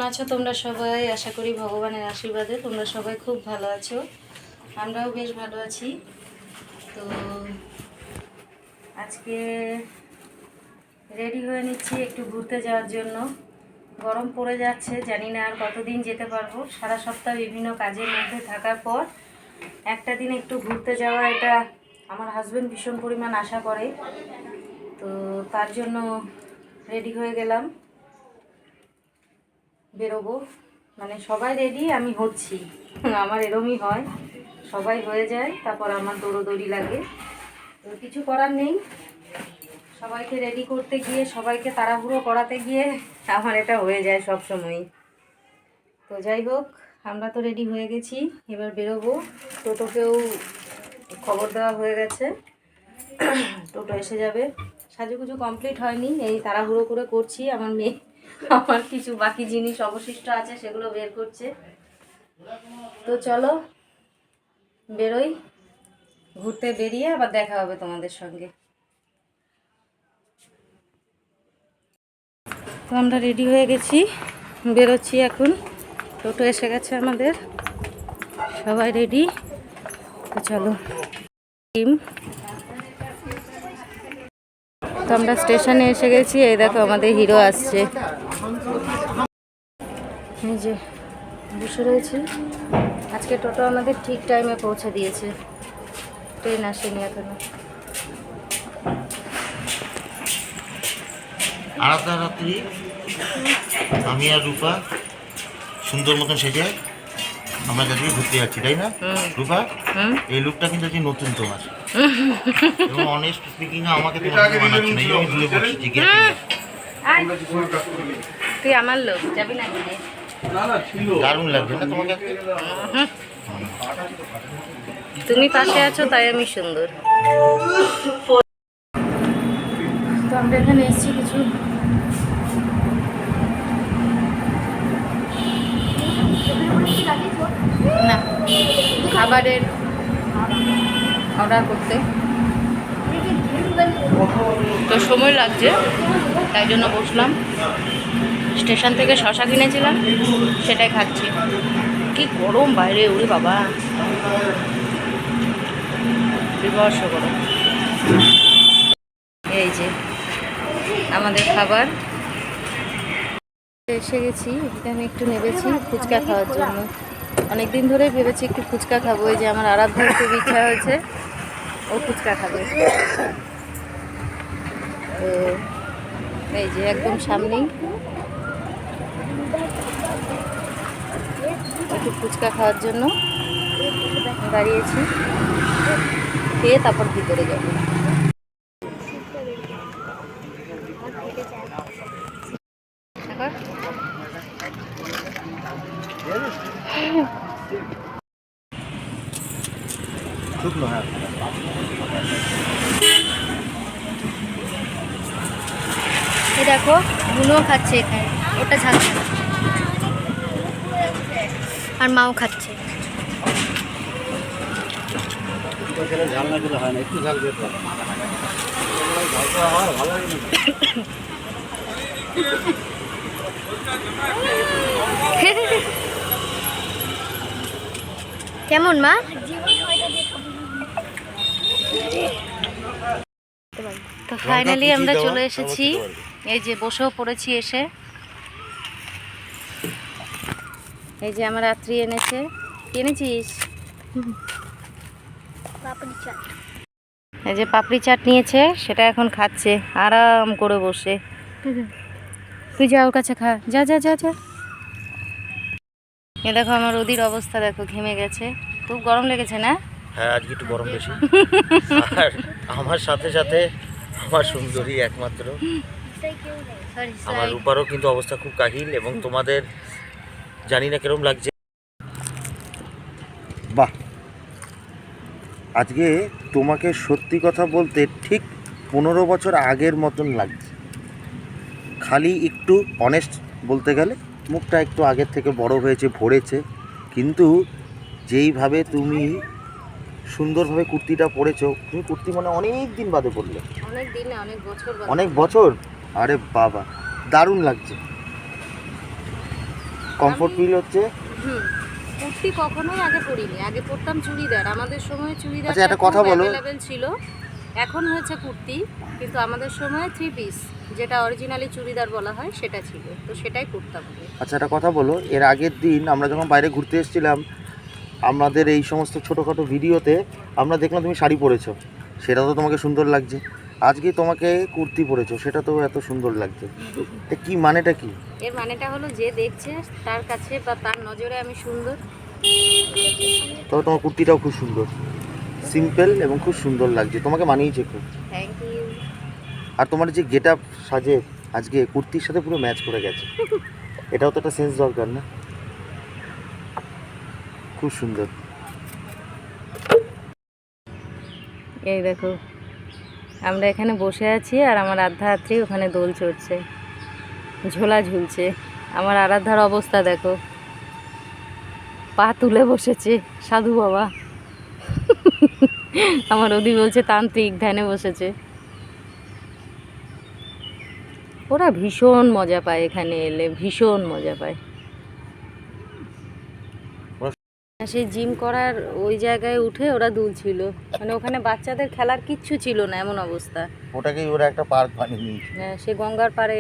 আছো তোমরা সবাই? আশা করি ভগবানের আশীর্বাদে তোমরা সবাই খুব ভালো আছো। আমরাও বেশ ভালো আছি। তো আজকে রেডি হয়ে নিচ্ছি একটু ঘুরতে যাওয়ার জন্য। গরম পড়ে যাচ্ছে, জানি না আর কতদিন যেতে পারবো। সারা সপ্তাহ বিভিন্ন কাজের মধ্যে থাকার পর একটা দিন একটু ঘুরতে যাওয়া, এটা আমার হাজবেন্ড ভীষণ পরিমাণ আশা করে। তো তার জন্য রেডি হয়ে গেলাম, বেরোবো। মানে সবাই রেডি, আমি হচ্ছি। আমার এরমই হয়, সবাই হয়ে যায় তারপর আমার দৌড়োদৌড়ি লাগে। তো কিছু করার নেই, সবাইকে রেডি করতে গিয়ে, সবাইকে তাড়াহুড়ো করাতে গিয়ে আমার এটা হয়ে যায় সব সময়ই। তো যাই হোক, আমরা তো রেডি হয়ে গেছি, এবার বেরোবো। টোটোকেও খবর দেওয়া হয়ে গেছে, টোটো এসে যাবে। সাজুগুজু কমপ্লিট হয়নি, এই তাড়াহুড়ো করে করছি। আমার মেয়ে আমার কিছু বাকি জিনিস অবশিষ্ট আছে, সেগুলো বের করছে। তো চলো বেরোই, ঘুরতে বেরিয়ে আবার দেখা হবে তোমাদের সঙ্গে। তো আমরা রেডি হয়ে গেছি, বেরোচ্ছি এখন। টোটো এসে গেছে আমাদের, সবাই রেডি। তো চলো। তো আমরা স্টেশনে এসে গেছি, এই দেখো আমাদের হিরো আসছে। এই যে বসে রয়েছি। আজকে টোটো আমাদের ঠিক টাইমে পৌঁছে দিয়েছে, ট্রেন আসেনি এখনো। আলাদা রাত্রি আমি আর রূপা সুন্দর মতন সেজে আমরা যাচ্ছি ঘুরতে যাচ্ছি, তাই না রূপা? এই লুকটা কিন্তু আজকে নতুন তোমার, এবং অনেস্ট স্পিকিং আমাকে তোমাকে মানাচ্ছে না, এই আমি ভুলে পড়ছি। তুই আমার লোক, যাবি না? দারুণ লাগছে না তোমাকে? তুমি পাশে আছো তাই আমি সুন্দর। তো আমরা এখানে এসেছি কিছু না খাবারের অর্ডার করতে। তো সময় লাগছে, তাই জন্য বসলাম। স্টেশন থেকে শশা কিনেছিলাম, সেটাই খাচ্ছি। কি গরম বাইরে, ওরে বাবা, বিভৎস গরম। এই যে আমাদের খাবার এসে গেছি। এখানে একটু নেমেছি ফুচকা খাওয়ার জন্য। অনেক দিন ধরেই ভেবেছি একটু ফুচকা খাবো। এই যে আমার আরাধ্যার খুব ইচ্ছা হয়েছে, ও ফুচকা খাবে। তো এই যে একদম সামনেই একটু ফুচকা খাওয়ার জন্য দাঁড়িয়েছি, খেয়ে তারপর ভিতরে যাবো। এই দেখো বুনো খাচ্ছে এখানে, ওটা খাচ্ছে আর মাও খাচ্ছে। ঝাল না দিলে হয় না, একটু ঝাল বের করো। কেমন মা? তো ফাইনালি আমরা চলে এসেছি, এই যে বসেও পড়েছি এসে। এই যে আমার রাত্রি এনেছে, এনেছিস? এই যে পাপড়ি চাট নিয়েছে, সেটা এখন খাচ্ছে আরাম করে বসে। তুই যা ওর কাছে খা, যা যা যা যা। এ দেখো আমার ওদির অবস্থা দেখো, ঘেমে গেছে। খুব গরম লেগেছে না? হ্যাঁ, আজকে একটু গরম বেশি। আর আমার সাথে সাথে আমার সুন্দরী একমাত্র আমার রূপারও কিন্তু অবস্থা খুব কাহিল। এবং তোমাদের জানি না কিরম লাগছে। বাহ, আজকে তোমাকে সত্যি কথা বলতে ঠিক 15 বছর আগের মতন লাগছে। খালি একটু অনেস্ট বলতে গেলে মুখটা একটু আগের থেকে বড় হয়েছে, ভরেছে। কিন্তু যেইভাবে তুমি সুন্দরভাবে কুর্তিটা পরেছো, তুমি কুর্তি মানে অনেক দিন বাদে পরলে। অনেক দিন না, অনেক বছর। অনেক বছর? আরে বাবা, দারুণ লাগছে। কমফোর্ট ফিল হচ্ছে। কুর্তি কখনোই আগে পরিনি, আগে পরতাম চুড়িদার। আমাদের সময় চুড়িদার আচ্ছা, একটা কথা বলো। অ্যাভেলেবেল ছিল, এখন হয়েছে কুর্তি। কিন্তু আমাদের সময় 3 পিস, যেটা অরিজিনালি চুড়িদার বলা হয়, সেটা ছিল, তো সেটাই পরতাম আগে। আচ্ছা, একটা কথা বলো, এর আগের দিন আমরা যখন বাইরে ঘুরতে এসেছিলাম, আমাদের এই সমস্ত ছোটোখাটো ভিডিওতে আমরা দেখলাম তুমি শাড়ি পরেছো, সেটা তো তোমাকে সুন্দর লাগছে। আজকে তোমাকে কুর্তি পরেছো, সেটা তো এত সুন্দর লাগছে। এটা কি মানেটা কি? এর মানেটা হলো যে দেখছে তার কাছে বা তার নজরে আমি সুন্দর। তবে তোমার কুর্তিটাও খুব সুন্দর, সিম্পল এবং খুব সুন্দর লাগছে, তোমাকে মানিয়েছে খুব। Thank you. আর তোমার যে গেট আপ সাজে আজকে কুর্তির সাথে পুরো ম্যাচ করে গেছে, এটাও তো একটা সেন্স দরকার না? খুব সুন্দর। এই দেখো, আমরা এখানে বসে আছি আর আমার আধ্যাত্রী ওখানে দোল চড়ছে, ঝোলা ঝুলছে। আমার আরাধ্যার অবস্থা দেখো, পা তুলে বসেছে সাধু বাবা। আমার ওদি বলছে তান্ত্রিক, ধ্যানে বসেছে। ওরা ভীষণ মজা পায় এখানে এলে, ভীষণ মজা পায়। সেই জিম করার ওই জায়গায় উঠে ওরা দুলছিল, মানে ওখানে বাচ্চাদের খেলার কিচ্ছু ছিল না, এমন অবস্থা। ওটাকেই ওরা একটা পার্ক বানিয়ে নিয়েছে। হ্যাঁ, সে গঙ্গার পাড়ে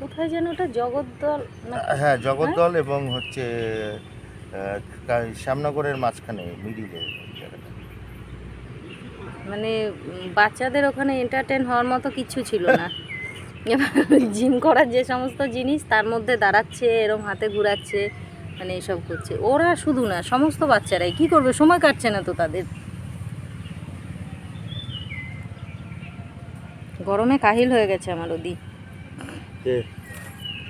কোথায় যেন ওটা, জগদ্দল না? হ্যাঁ, জগদ্দল এবং হচ্ছে শ্যামনগরের মাঝখানে মিডিলে জায়গাটা। মানে বাচ্চাদের ওখানে এন্টারটেন হওয়ার মতো কিছু ছিল না। এবার জিম করার যে সমস্ত জিনিস তার মধ্যে দাঁড়াচ্ছে, এরম হাতে ঘুরাচ্ছে, মানে এসব করছে। ওরা শুধু না, সমস্ত বাচ্চারাই কি করবে, সময় কাটছে না তো তাদের। গরমে কাহিল হয়ে গেছে আমার ওদি।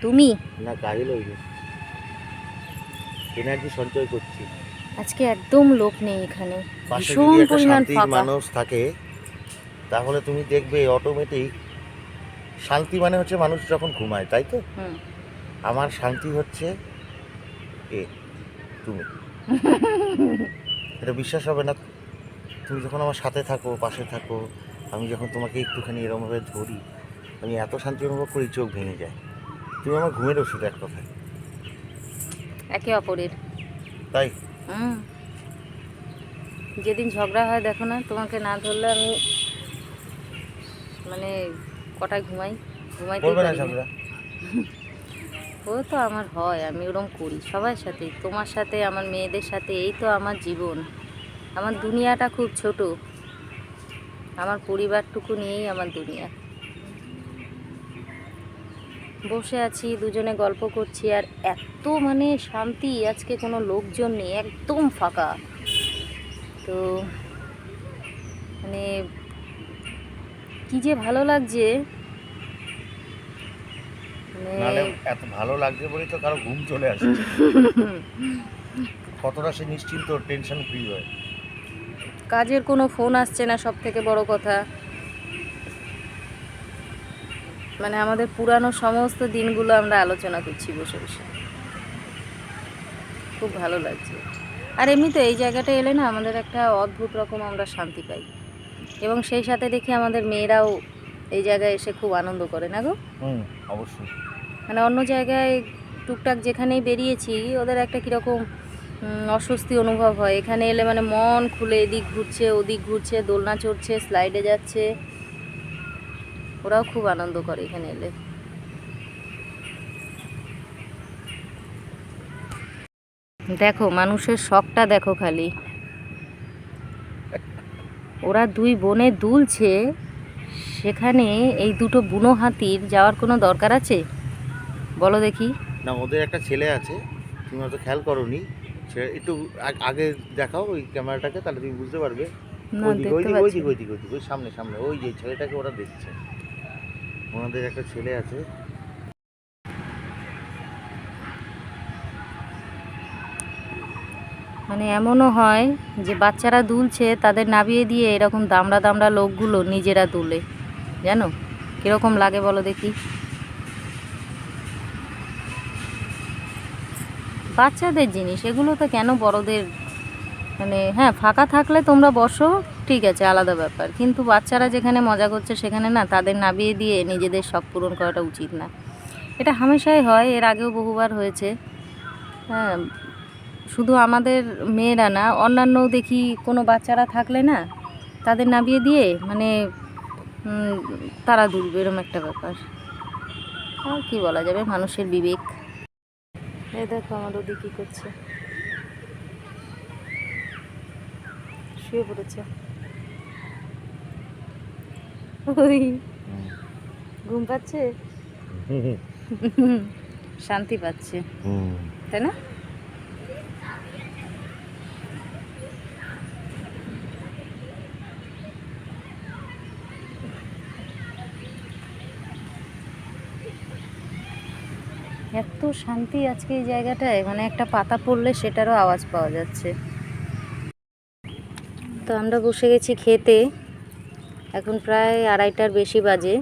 তুমি? না, কাহিল হইনি, এনার্জি সঞ্চয় করছি। আজকে একদম লোক নেই এখানে, পাশে ভীষণ যদি একটা পরিমাণ শান্তির ফাঁকা। মানুষ থাকে তাহলে তুমি দেখবে অটোমেটিক শান্তি মানে হচ্ছে মানুষ যখন ঘুমায়, তাই তো? আমার শান্তি হচ্ছে তুমি। এটা বিশ্বাস হবে না, তুমি যখন আমার সাথে থাকো, পাশে থাকো, আমি যখন তোমাকে একটুখানি এরকমভাবে ধরি, আমি এত শান্তি অনুভব করি, চোখ ভেঙে যায়। তুমি আমার ঘুমের ওষুধ এক কথায়। একে অপরের। তাই যেদিন ঝগড়া হয় দেখো না, তোমাকে না ধরলে আমি মানে কটায় ঘুমাইতে বলবে না পারি না। ঝগড়া? ও তো আমার হয়, আমি ওরকম করি সবার সাথে, তোমার সাথে, আমার মেয়েদের সাথে। এই তো আমার জীবন, আমার দুনিয়াটা খুব ছোট, আমার পরিবারটুকু নিয়েই আমার দুনিয়া। বসে আছি, দুজনে গল্প করছি, আর এত মানে শান্তি। আজকে কোনো লোকজন নেই, একদম ফাঁকা। তো মানে কি যে ভালো লাগছে, নাহলে এত ভালো লাগছে বলেই তো কারো ঘুম চলে আসে। কতটা সে নিশ্চিন্ত, টেনশন ফ্রি হয়। কাজের কোনো ফোন আসছে না, সব থেকে বড় কথা। মানে আমাদের পুরানো সমস্ত দিনগুলো আমরা আলোচনা করছি বসে বসে, খুব ভালো লাগছে। আর এমনি তো এই জায়গাটা এলে না, আমাদের একটা অদ্ভুত রকম আমরা শান্তি পাই। এবং সেই সাথে দেখি আমাদের মেয়েরাও এই জায়গায় এসে খুব আনন্দ করে, না গো? অবশ্যই। মানে অন্য জায়গায় টুকটাক যেখানেই বেরিয়েছি, ওদের একটা কীরকম অস্বস্তি অনুভব হয়। এখানে এলে মানে মন খুলে এদিক ঘুরছে, ওদিক ঘুরছে, দোলনা চড়ছে, স্লাইডে যাচ্ছে, ওরাও খুব আনন্দ করে এখানে এলে। দেখো মানুষের শখটা দেখো খালি, ওরা দুই বোনে দুলছে, সেখানে এই দুটো বুনো হাতির যাওয়ার কোনো দরকার আছে বলো দেখি? না, ওদের একটা ছেলে আছে, তুমি হয়তো খেয়াল করোনি, একটু আগে দেখাও ওই ক্যামেরাটাকে, তাহলে তুমি বুঝতে পারবে। না, ওইদিকে দেখতে পাচ্ছি না। ওইদিকে ওই সামনে সামনে ওই যে ছেলেটাকে ওরা দেখছে, ওনাদের একটা ছেলে আছে। মানে এমনও হয় যে বাচ্চারা দুলছে, তাদের নামিয়ে দিয়ে এরকম দামড়া দামড়া লোকগুলো নিজেরা দুলে, জানো কীরকম লাগে বলো দেখি? বাচ্চাদের জিনিস এগুলো, তো কেন বড়দের? মানে হ্যাঁ, ফাঁকা থাকলে তোমরা বসো, ঠিক আছে, আলাদা ব্যাপার। কিন্তু বাচ্চারা যেখানে মজা করছে সেখানে না, তাদের নামিয়ে দিয়ে নিজেদের শখ পূরণ করাটা উচিত না। এটা হামেশাই হয়, এর আগেও বহুবার হয়েছে। হ্যাঁ, শুধু আমাদের মেয়েরা না, অন্যান্যও দেখি কোনো বাচ্চারা থাকলে না তাদের নামিয়ে দিয়ে মানে তারা দুলবে, এরকম একটা ব্যাপার। আর কি বলা যাবে, মানুষের বিবেক। এই দেখো আমার ওদি কী করছে, শুয়ে পড়েছে। ওই ঘুম পাচ্ছে, শান্তি পাচ্ছে, তাই না? এত শান্তি আজকে এই জায়গাটায়, মানে একটা পাতা পড়লে সেটারও আওয়াজ পাওয়া যাচ্ছে। তো আমরা বসে গেছি খেতে, এখন প্রায় 2:30টার বেশি বাজে।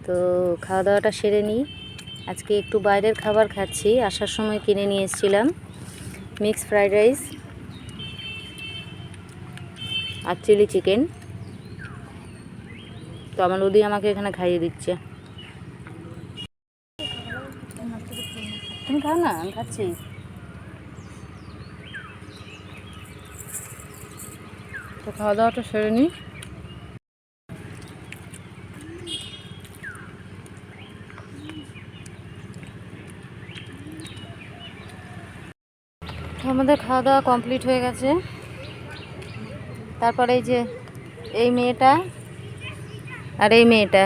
তো খাওয়া দাওয়াটা সেরে নিই। আজকে একটু বাইরের খাবার খাচ্ছি, আসার সময় কিনে নিয়ে এসেছিলাম মিক্স ফ্রাইড রাইস আর চিলি চিকেন। তো আমার ওদি আমাকে এখানে খাইয়ে দিচ্ছে। তুমি খাও না, আমি খাচ্ছি। তো খাওয়া দাওয়াটা সেরে নিই। আমাদের খাওয়া দাওয়া কমপ্লিট হয়ে গেছে। তারপরে এই যে এই মেয়েটা আর এই মেয়েটা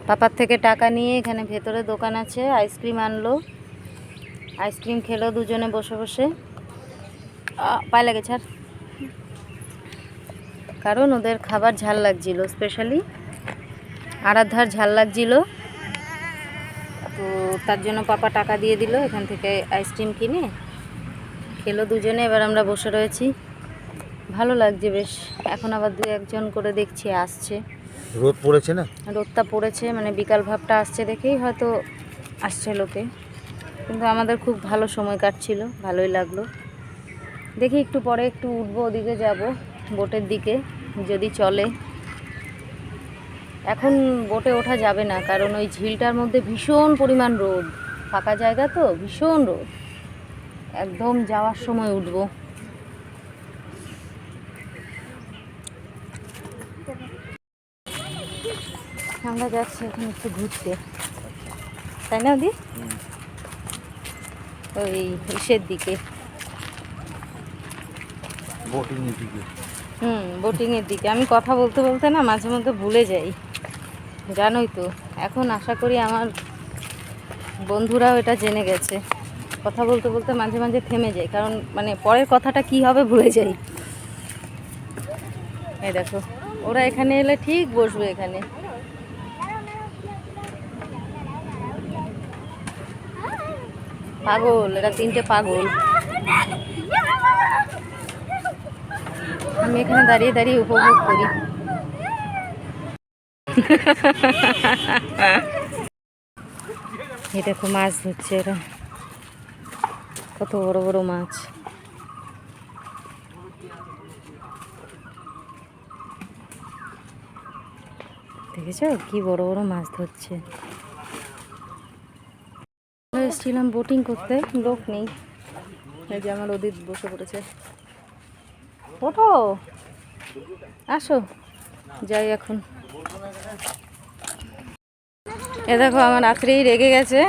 পাপার থেকে টাকা নিয়ে এখানে ভেতরে দোকান আছে, আইসক্রিম আনলো, আইসক্রিম খেলো দুজনে বসে বসে। পায়ে লেগেছে আর, কারণ ওদের খাবার ঝাল লাগছিল, স্পেশালি আরাধ্যার ঝাল লাগছিল। তো তার জন্য পাপা টাকা দিয়ে দিল, এখান থেকে আইসক্রিম কিনে খেলো দুজনে। এবার আমরা বসে রয়েছি, ভালো লাগছে বেশ। এখন আবার 2-1জন করে দেখছি আসছে। রোদ পড়েছে না, রোদটা পড়েছে, মানে বিকাল ভাবটা আসছে দেখেই হয়তো আসছে লোকে। কিন্তু আমাদের খুব ভালো সময় কাটছিল, ভালোই লাগলো। দেখি একটু পরে একটু উঠবো, ওদিকে যাব বোটের দিকে যদি চলে। এখন বোটে ওঠা যাবে না, কারণ ওই ঝিলটার মধ্যে ভীষণ পরিমাণ রোদ, ফাঁকা জায়গা তো ভীষণ রোদ। একদম যাওয়ার সময় উঠবো। আমরা যাচ্ছি এখন একটু ঘুরতে, তাই না দি? ওই ইসের দিকে, বোটিংয়ের দিকে। আমি কথা বলতে বলতে না মাঝে মধ্যে ভুলে যাই, জানোই তো। এখন আশা করি আমার বন্ধুরাও এটা জেনে গেছে, কথা বলতে বলতে মাঝে মাঝে থেমে যাই, কারণ মানে পরের কথাটা কি হবে ভুলে যাই। এই দেখো ওরা এখানে এলে ঠিক বসবে এখানে। পাগল, এরা 3টে পাগল। আমি এখানে দাঁড়িয়ে দাঁড়িয়ে উপভোগ করি। এই দেখো মাছ ধরছে এরা, কত বড় বড় মাছ। দেখেছ কি বড় বড় মাছ ধরছে। এসেছিলাম বোটিং করতে, লোক নেই। এই যে আমার ওদিক বসে পড়েছে। ওঠো, আসো, যাই এখন। এ দেখো আমার রাত্রেই রেগে গেছে,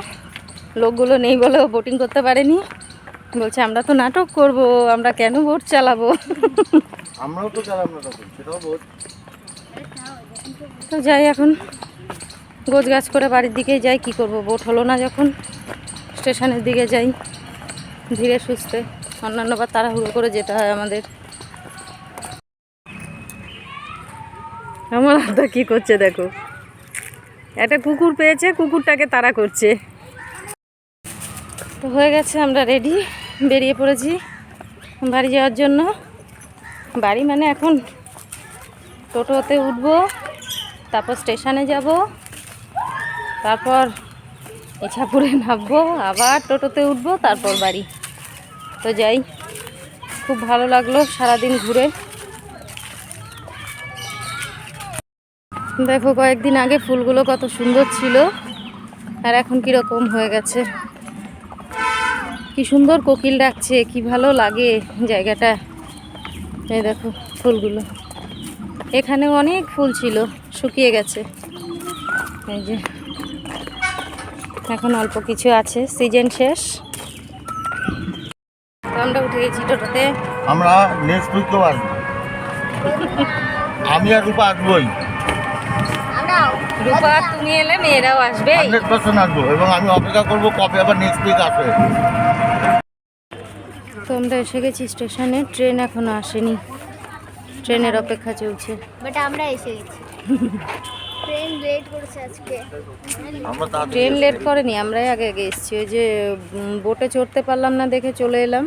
লোকগুলো নেই বলেও বোটিং করতে পারেনি। বলছে আমরা তো নাটক করব, আমরা কেন বোট চালাবো। আমরাও তো চালাবো না তখন, সেটাও বোট। তো যাই এখন, গোছ গাছ করে বাড়ির দিকেই যাই। কি করব, বোট হলো না যখন স্টেশনের দিকে যাই ধীরে সুস্থে। অন্যান্য বার তাড়াহুড়ো করে যেতে হয় আমাদের। আমার দাদা কি করছে দেখো, একটা কুকুর পেয়েছে, কুকুরটাকে তাড়া করছে। তো হয়ে গেছে, আমরা রেডি, বেরিয়ে পড়েছি বাড়ি যাওয়ার জন্য। বাড়ি মানে এখন টোটোতে উঠবো, তারপর স্টেশনে যাব, তারপর ইছাপুরে নামবো, আবার টোটোতে উঠবো, তারপর বাড়ি। তো যাই, খুব ভালো লাগলো সারাদিন ঘুরে। দেখো কয়েকদিন আগে ফুলগুলো কত সুন্দর ছিল, আর এখন কীরকম হয়ে গেছে, কি সুন্দর কোকিল ডাকছে, কি ভালো লাগে জায়গাটা। এই দেখো ফুলগুলো, এখানেও অনেক ফুল ছিল, শুকিয়ে গেছে। এই যে এখন অল্প কিছু আছে, সিজন শেষ। তো আমরা উঠে গেছি টোটোতে। আমরা নেক্সট উইকেও আসবো, আমি আর রূপা আসবোই, রূপা আর তুমি এলে মেয়েরাও আসবে। 100% আসবো, এবং আমি অপেক্ষা করবো কবে আবার নেক্সট উইক আসবে। তো আমরা এসে গেছি স্টেশনে, ট্রেন এখনো আসেনি, ট্রেনের অপেক্ষা চলছে। বাট আমরা এসে গেছি। ট্রেন লেট করেছে আজকে। আমরা তাড়াতাড়ি ট্রেন লেট করেনি, আমরাই আগে আগে এসেছি। ওই যে বোটে চড়তে পারলাম না দেখে চলে এলাম,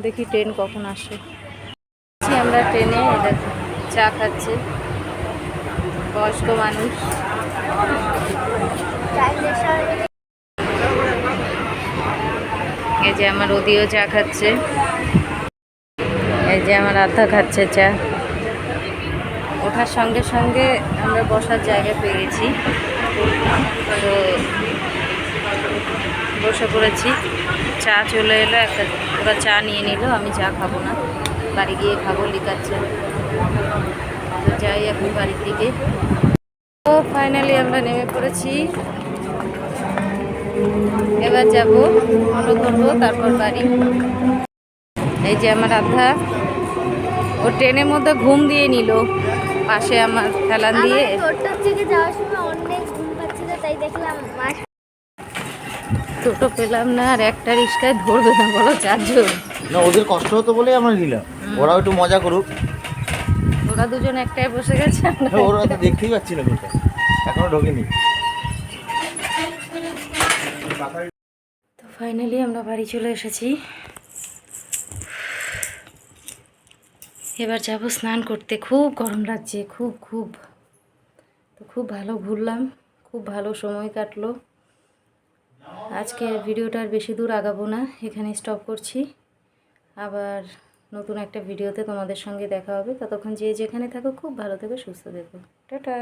দেখি ট্রেন কখন আসে। আমরা ট্রেনে, এই দেখো চা খাচ্ছে বয়স্ক মানুষ। এই যে আমার ওদিও চা খাচ্ছে, এই যে আমার আধা খাচ্ছে চা। ওঠার সঙ্গে সঙ্গে আমরা বসার জায়গা পেয়ে গেছি, তো বসে পড়েছি। চা চলে এলো, একটা ওরা চা নিয়ে নিল, আমি চা খাবো না, বাড়ি গিয়ে খাবো লিকার চা। তো যাই এখন বাড়ির দিকে। তো ফাইনালি আমরা নেমে পড়েছি, এবার যাব অটো ধরবো, তারপর বাড়ি। এই যে আমার আধা, ও ট্রেনের মধ্যে ঘুম দিয়ে নিল, পাশে আমার ফেলান দিয়ে। টোটো থেকে যাওয়ার সময় অনেক ঘুম পাচ্ছিল, তাই দেখলাম টোটো পেলাম না, আর একটা রিক্সায় ধরবে না বলো, 4 জন। না, ওদের কষ্ট হতো বলেই আমরা নিলাম, ওরাও একটু মজা করুক। ওরা দুজন একটাই বসে গেছে, আমরা ওরা তো দেখতেই পাচ্ছি না কোথায়, এখনো ঢোকেনি। তো ফাইনালি আমরা বাড়ি চলে এসেছি। এবার যাব স্নান করতে, খুব গরম লাগছে, খুব খুব। তো খুব ভালো ঘুরলাম, খুব ভালো সময় কাটলো। আজকে ভিডিওটা আর বেশি দূর আগাবো না, এখানে স্টপ করছি। আবার নতুন একটা ভিডিওতে তোমাদের সঙ্গে দেখা হবে। ততক্ষণ যে যেখানে থাকো খুব ভালো থেকো, সুস্থ থেকো। টাটা।